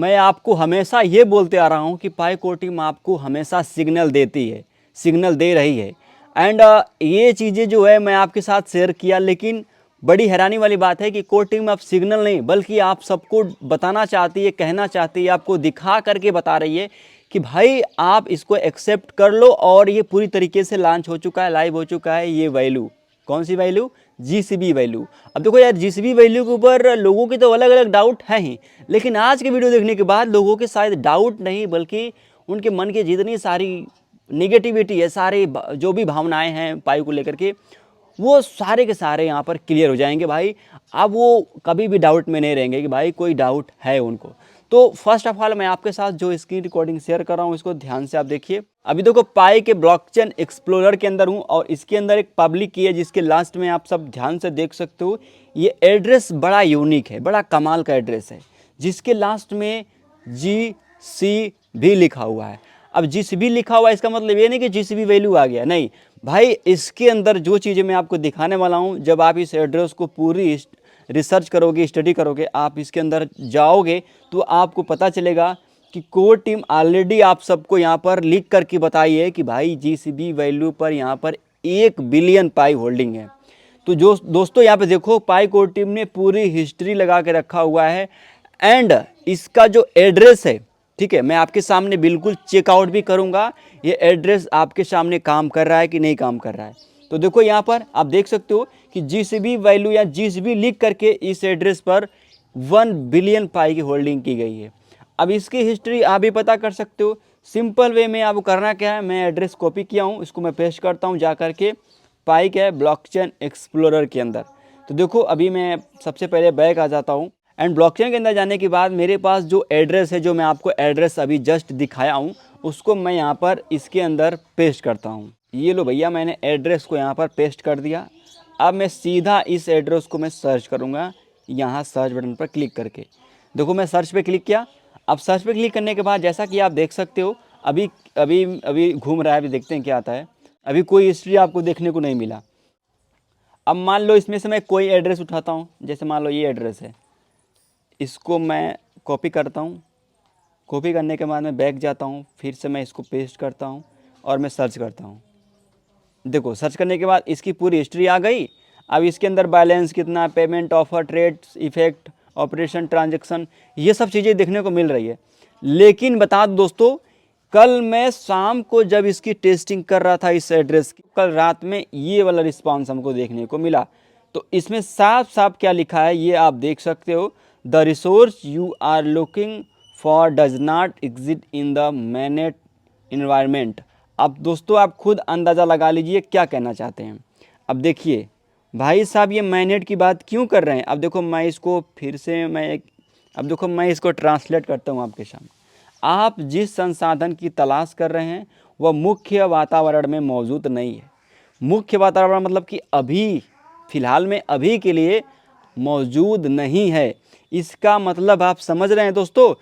मैं आपको हमेशा ये बोलते आ रहा हूँ कि पाई कोर टीम आपको हमेशा सिग्नल देती है, सिग्नल दे रही है। एंड ये चीज़ें जो है मैं आपके साथ शेयर किया, लेकिन बड़ी हैरानी वाली बात है कि कोर टीम अब सिग्नल नहीं बल्कि आप सबको बताना चाहती है, कहना चाहती है, आपको दिखा करके बता रही है कि भाई आप इसको एक्सेप्ट कर लो। और ये पूरी तरीके से लॉन्च हो चुका है, लाइव हो चुका है ये वैल्यू। कौन सी वैल्यू? GCB value. अब देखो यार, जीसीबी वैल्यू के ऊपर लोगों के तो अलग अलग डाउट हैं ही, लेकिन आज के वीडियो देखने के बाद लोगों के शायद डाउट नहीं बल्कि उनके मन की जितनी सारी निगेटिविटी है, सारी जो भी भावनाएं हैं पाई को लेकर के, वो सारे के सारे यहाँ पर क्लियर हो जाएंगे भाई। अब वो कभी भी डाउट में नहीं रहेंगे कि भाई कोई डाउट है उनको। तो फर्स्ट ऑफ ऑल मैं आपके साथ जो स्क्रीन रिकॉर्डिंग शेयर कर रहा हूँ इसको ध्यान से आप देखिए। अभी देखो पाई के ब्लॉकचेन एक्सप्लोरर के अंदर हूँ और इसके अंदर एक पब्लिक की है जिसके लास्ट में आप सब ध्यान से देख सकते हो। ये एड्रेस बड़ा यूनिक है, बड़ा कमाल का एड्रेस है जिसके लास्ट में GCB लिखा हुआ है। अब GCB लिखा हुआ है इसका मतलब ये नहीं कि GCB वैल्यू आ गया, नहीं भाई। इसके अंदर जो चीज़ें मैं आपको दिखाने वाला हूँ, जब आप इस एड्रेस को पूरी रिसर्च करोगे, स्टडी करोगे, आप इसके अंदर जाओगे तो आपको पता चलेगा कि कोर टीम ऑलरेडी आप सबको यहाँ पर लिख करके बताई है कि भाई GCB वैल्यू पर यहाँ पर 1 बिलियन पाई होल्डिंग है। तो जो दोस्तों यहाँ पे देखो पाई कोर टीम ने पूरी हिस्ट्री लगा के रखा हुआ है। एंड इसका जो एड्रेस है, ठीक है, मैं आपके सामने बिल्कुल चेकआउट भी करूँगा ये एड्रेस आपके सामने काम कर रहा है कि नहीं काम कर रहा है। तो देखो यहाँ पर आप देख सकते हो कि GCB वैल्यू या GCB लिख करके इस एड्रेस पर 1 बिलियन पाई की होल्डिंग की गई है। अब इसकी हिस्ट्री आप भी पता कर सकते हो। सिंपल वे में आपको करना क्या है, मैं एड्रेस कॉपी किया हूँ, इसको मैं पेस्ट करता हूँ जा करके पाई के ब्लॉकचेन एक्सप्लोरर के अंदर। तो देखो अभी मैं सबसे पहले बैक आ जाता हूँ एंड ब्लॉकचेन के अंदर जाने के बाद मेरे पास जो एड्रेस है, जो मैं आपको एड्रेस अभी जस्ट दिखाया हूँ, उसको मैं यहाँ पर इसके अंदर पेस्ट करता हूँ। ये लो भैया, मैंने एड्रेस को यहाँ पर पेस्ट कर दिया। अब मैं सीधा इस एड्रेस को मैं सर्च करूँगा यहाँ सर्च बटन पर क्लिक करके। देखो मैं सर्च पे क्लिक किया। अब सर्च पे क्लिक करने के बाद जैसा कि आप देख सकते हो अभी अभी अभी घूम रहा है, अभी देखते हैं क्या आता है। अभी कोई हिस्ट्री आपको देखने को नहीं मिला। अब मान लो इसमें से मैं कोई एड्रेस उठाता हूँ, जैसे मान लो ये एड्रेस है, इसको मैं कॉपी करता हूँ। कॉपी करने के बाद मैं बैक जाता हूँ, फिर से मैं इसको पेस्ट करता हूँ और मैं सर्च करता हूँ। देखो सर्च करने के बाद इसकी पूरी हिस्ट्री आ गई। अब इसके अंदर बैलेंस कितना, payment, offer, trades, effect, operation, transaction, ये सब चीज़ें देखने को मिल रही है। लेकिन बता दो दोस्तों, कल मैं शाम को जब इसकी टेस्टिंग कर रहा था इस एड्रेस की, कल रात में ये वाला रिस्पांस हमको देखने को मिला। तो इसमें साफ साफ क्या लिखा है ये आप देख सकते हो, the resource you are looking for does not exist in the mainnet environment. अब दोस्तों आप खुद अंदाज़ा लगा लीजिए क्या कहना चाहते हैं। अब देखिए भाई साहब ये मैनेट की बात क्यों कर रहे हैं। अब देखो मैं इसको फिर से अब देखो मैं इसको ट्रांसलेट करता हूँ आपके सामने। आप जिस संसाधन की तलाश कर रहे हैं वह मुख्य वातावरण में मौजूद नहीं है। मुख्य वातावरण मतलब कि अभी फ़िलहाल में अभी के लिए मौजूद नहीं है। इसका मतलब आप समझ रहे हैं दोस्तों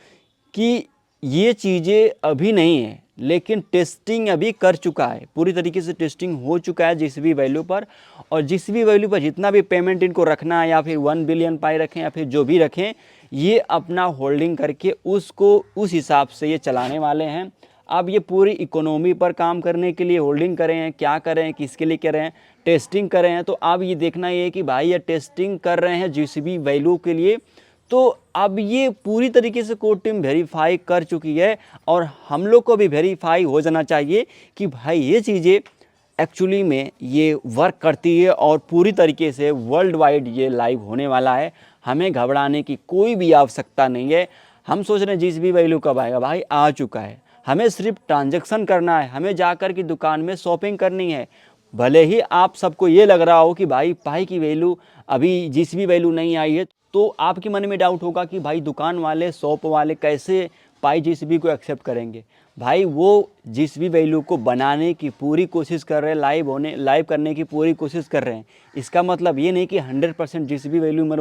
कि ये चीज़ें अभी नहीं है, लेकिन टेस्टिंग अभी कर चुका है, पूरी तरीके से टेस्टिंग हो चुका है GCB वैल्यू पर। और GCB वैल्यू पर जितना भी पेमेंट इनको रखना है, या फिर 1 बिलियन पाई रखें या फिर जो भी रखें, ये अपना होल्डिंग करके उसको उस हिसाब से ये चलाने वाले हैं। अब ये पूरी इकोनॉमी पर काम करने के लिए होल्डिंग कर रहे हैं, क्या कर रहे हैं, किसके लिए कर रहे हैं, टेस्टिंग कर रहे हैं। तो अब ये देखना ये है कि भाई ये टेस्टिंग कर रहे हैं GCB वैल्यू के लिए। तो अब ये पूरी तरीके से कोर टीम वेरीफाई कर चुकी है और हम लोग को भी वेरीफाई हो जाना चाहिए कि भाई ये चीज़ें एक्चुअली में ये वर्क करती है और पूरी तरीके से वर्ल्ड वाइड ये लाइव होने वाला है। हमें घबराने की कोई भी आवश्यकता नहीं है। हम सोच रहे हैं GCB वैल्यू कब आएगा, भाई आ चुका है। हमें सिर्फ ट्रांजैक्शन करना है, हमें जाकर की दुकान में शॉपिंग करनी है। भले ही आप सबको ये लग रहा हो कि भाई पाई की वैल्यू अभी GCB वैल्यू नहीं आई है, तो आपके मन में डाउट होगा कि भाई दुकान वाले, शॉप वाले कैसे पाई GCB को एक्सेप्ट करेंगे। भाई वो GCB वैल्यू को बनाने की पूरी कोशिश कर रहे हैं, लाइव करने की पूरी कोशिश कर रहे हैं। इसका मतलब ये नहीं कि 100% GCB वैल्यू में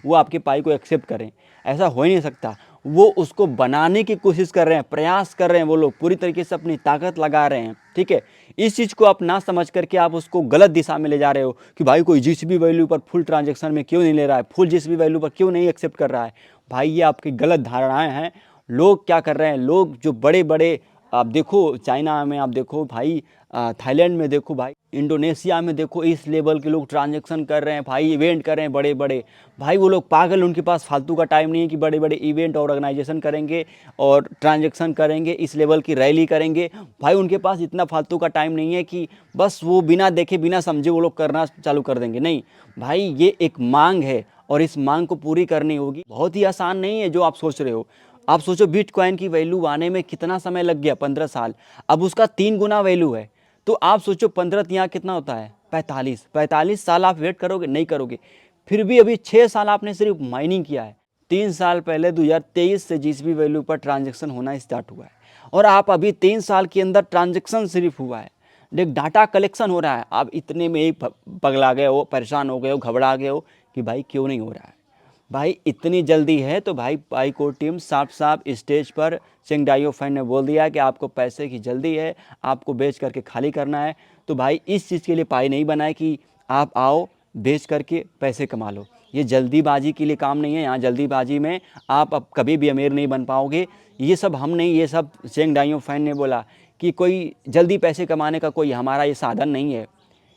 वो आपके पाई को एक्सेप्ट करें, ऐसा हो ही नहीं सकता। वो उसको बनाने की कोशिश कर रहे हैं, प्रयास कर रहे हैं, वो लोग पूरी तरीके से अपनी ताकत लगा रहे हैं, ठीक है। इस चीज़ को आप ना समझ करके आप उसको गलत दिशा में ले जा रहे हो कि भाई कोई GCB वैल्यू पर फुल ट्रांजैक्शन में क्यों नहीं ले रहा है, फुल GCB वैल्यू पर क्यों नहीं एक्सेप्ट कर रहा है। भाई ये आपकी गलत धारणाएं हैं। लोग क्या कर रहे हैं, लोग जो बड़े बड़े, आप देखो चाइना में, आप देखो भाई थाईलैंड में देखो भाई, इंडोनेशिया में देखो, इस लेवल के लोग ट्रांजैक्शन कर रहे हैं भाई, इवेंट कर रहे हैं बड़े बड़े। भाई वो लोग पागल, उनके पास फालतू का टाइम नहीं है कि बड़े बड़े इवेंट और ऑर्गेनाइजेशन करेंगे और ट्रांजैक्शन करेंगे, इस लेवल की रैली करेंगे। भाई उनके पास इतना फालतू का टाइम नहीं है कि बस वो बिना देखे बिना समझे वो लोग करना चालू कर देंगे। नहीं भाई, ये एक मांग है और इस मांग को पूरी करनी होगी। बहुत ही आसान नहीं है जो आप सोच रहे हो। आप सोचो बिटकॉइन की वैल्यू आने में कितना समय लग गया, 15 साल। अब उसका 3 गुना वैल्यू है। तो आप सोचो 15 यहाँ कितना होता है, 45 साल आप वेट करोगे, नहीं करोगे। फिर भी अभी 6 साल आपने सिर्फ माइनिंग किया है। 3 साल पहले 2023 से जीसीबी वैल्यू पर ट्रांजैक्शन होना स्टार्ट हुआ है और आप अभी 3 साल के अंदर ट्रांजैक्शन सिर्फ हुआ है, देख डाटा कलेक्शन हो रहा है। आप इतने में ही पगला गए हो, परेशान हो गए हो, घबरा गए हो कि भाई क्यों नहीं हो रहा है। भाई इतनी जल्दी है तो भाई पाईकोट टीम साफ साफ स्टेज पर चेंग डाइओफाई ने बोल दिया कि आपको पैसे की जल्दी है, आपको बेच करके खाली करना है। तो भाई इस चीज़ के लिए पाई नहीं बनाए कि आप आओ बेच करके पैसे कमा लो। ये जल्दीबाजी के लिए काम नहीं है। यहाँ जल्दीबाजी में आप अब कभी भी अमीर नहीं बन पाओगे। ये सब हम नहीं, ये सब चेंग डाइओफाई ने बोला कि कोई जल्दी पैसे कमाने का कोई हमारा ये साधन नहीं है,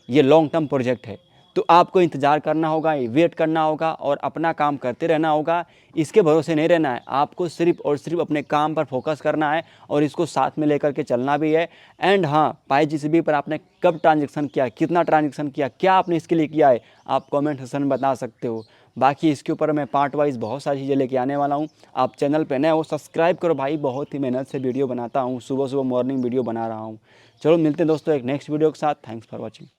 ये लॉन्ग टर्म प्रोजेक्ट है। तो आपको इंतज़ार करना होगा, वेट करना होगा और अपना काम करते रहना होगा। इसके भरोसे नहीं रहना है, आपको सिर्फ और सिर्फ अपने काम पर फोकस करना है और इसको साथ में लेकर के चलना भी है। एंड हाँ, पाईजीसीबी पर आपने कब ट्रांजेक्शन किया, कितना ट्रांजेक्शन किया, क्या आपने इसके लिए किया है, आप कमेंट सेक्शन में बता सकते हो। बाकी इसके ऊपर मैं पार्ट वाइज बहुत सारी चीज़ें लेके आने वाला हूँ। आप चैनल पे नए हो, सब्सक्राइब करो भाई, बहुत ही मेहनत से वीडियो बनाता हूँ, सुबह सुबह मॉर्निंग वीडियो बना रहा हूँ। चलो मिलते हैं दोस्तों एक नेक्स्ट वीडियो के साथ। Thanks for watching.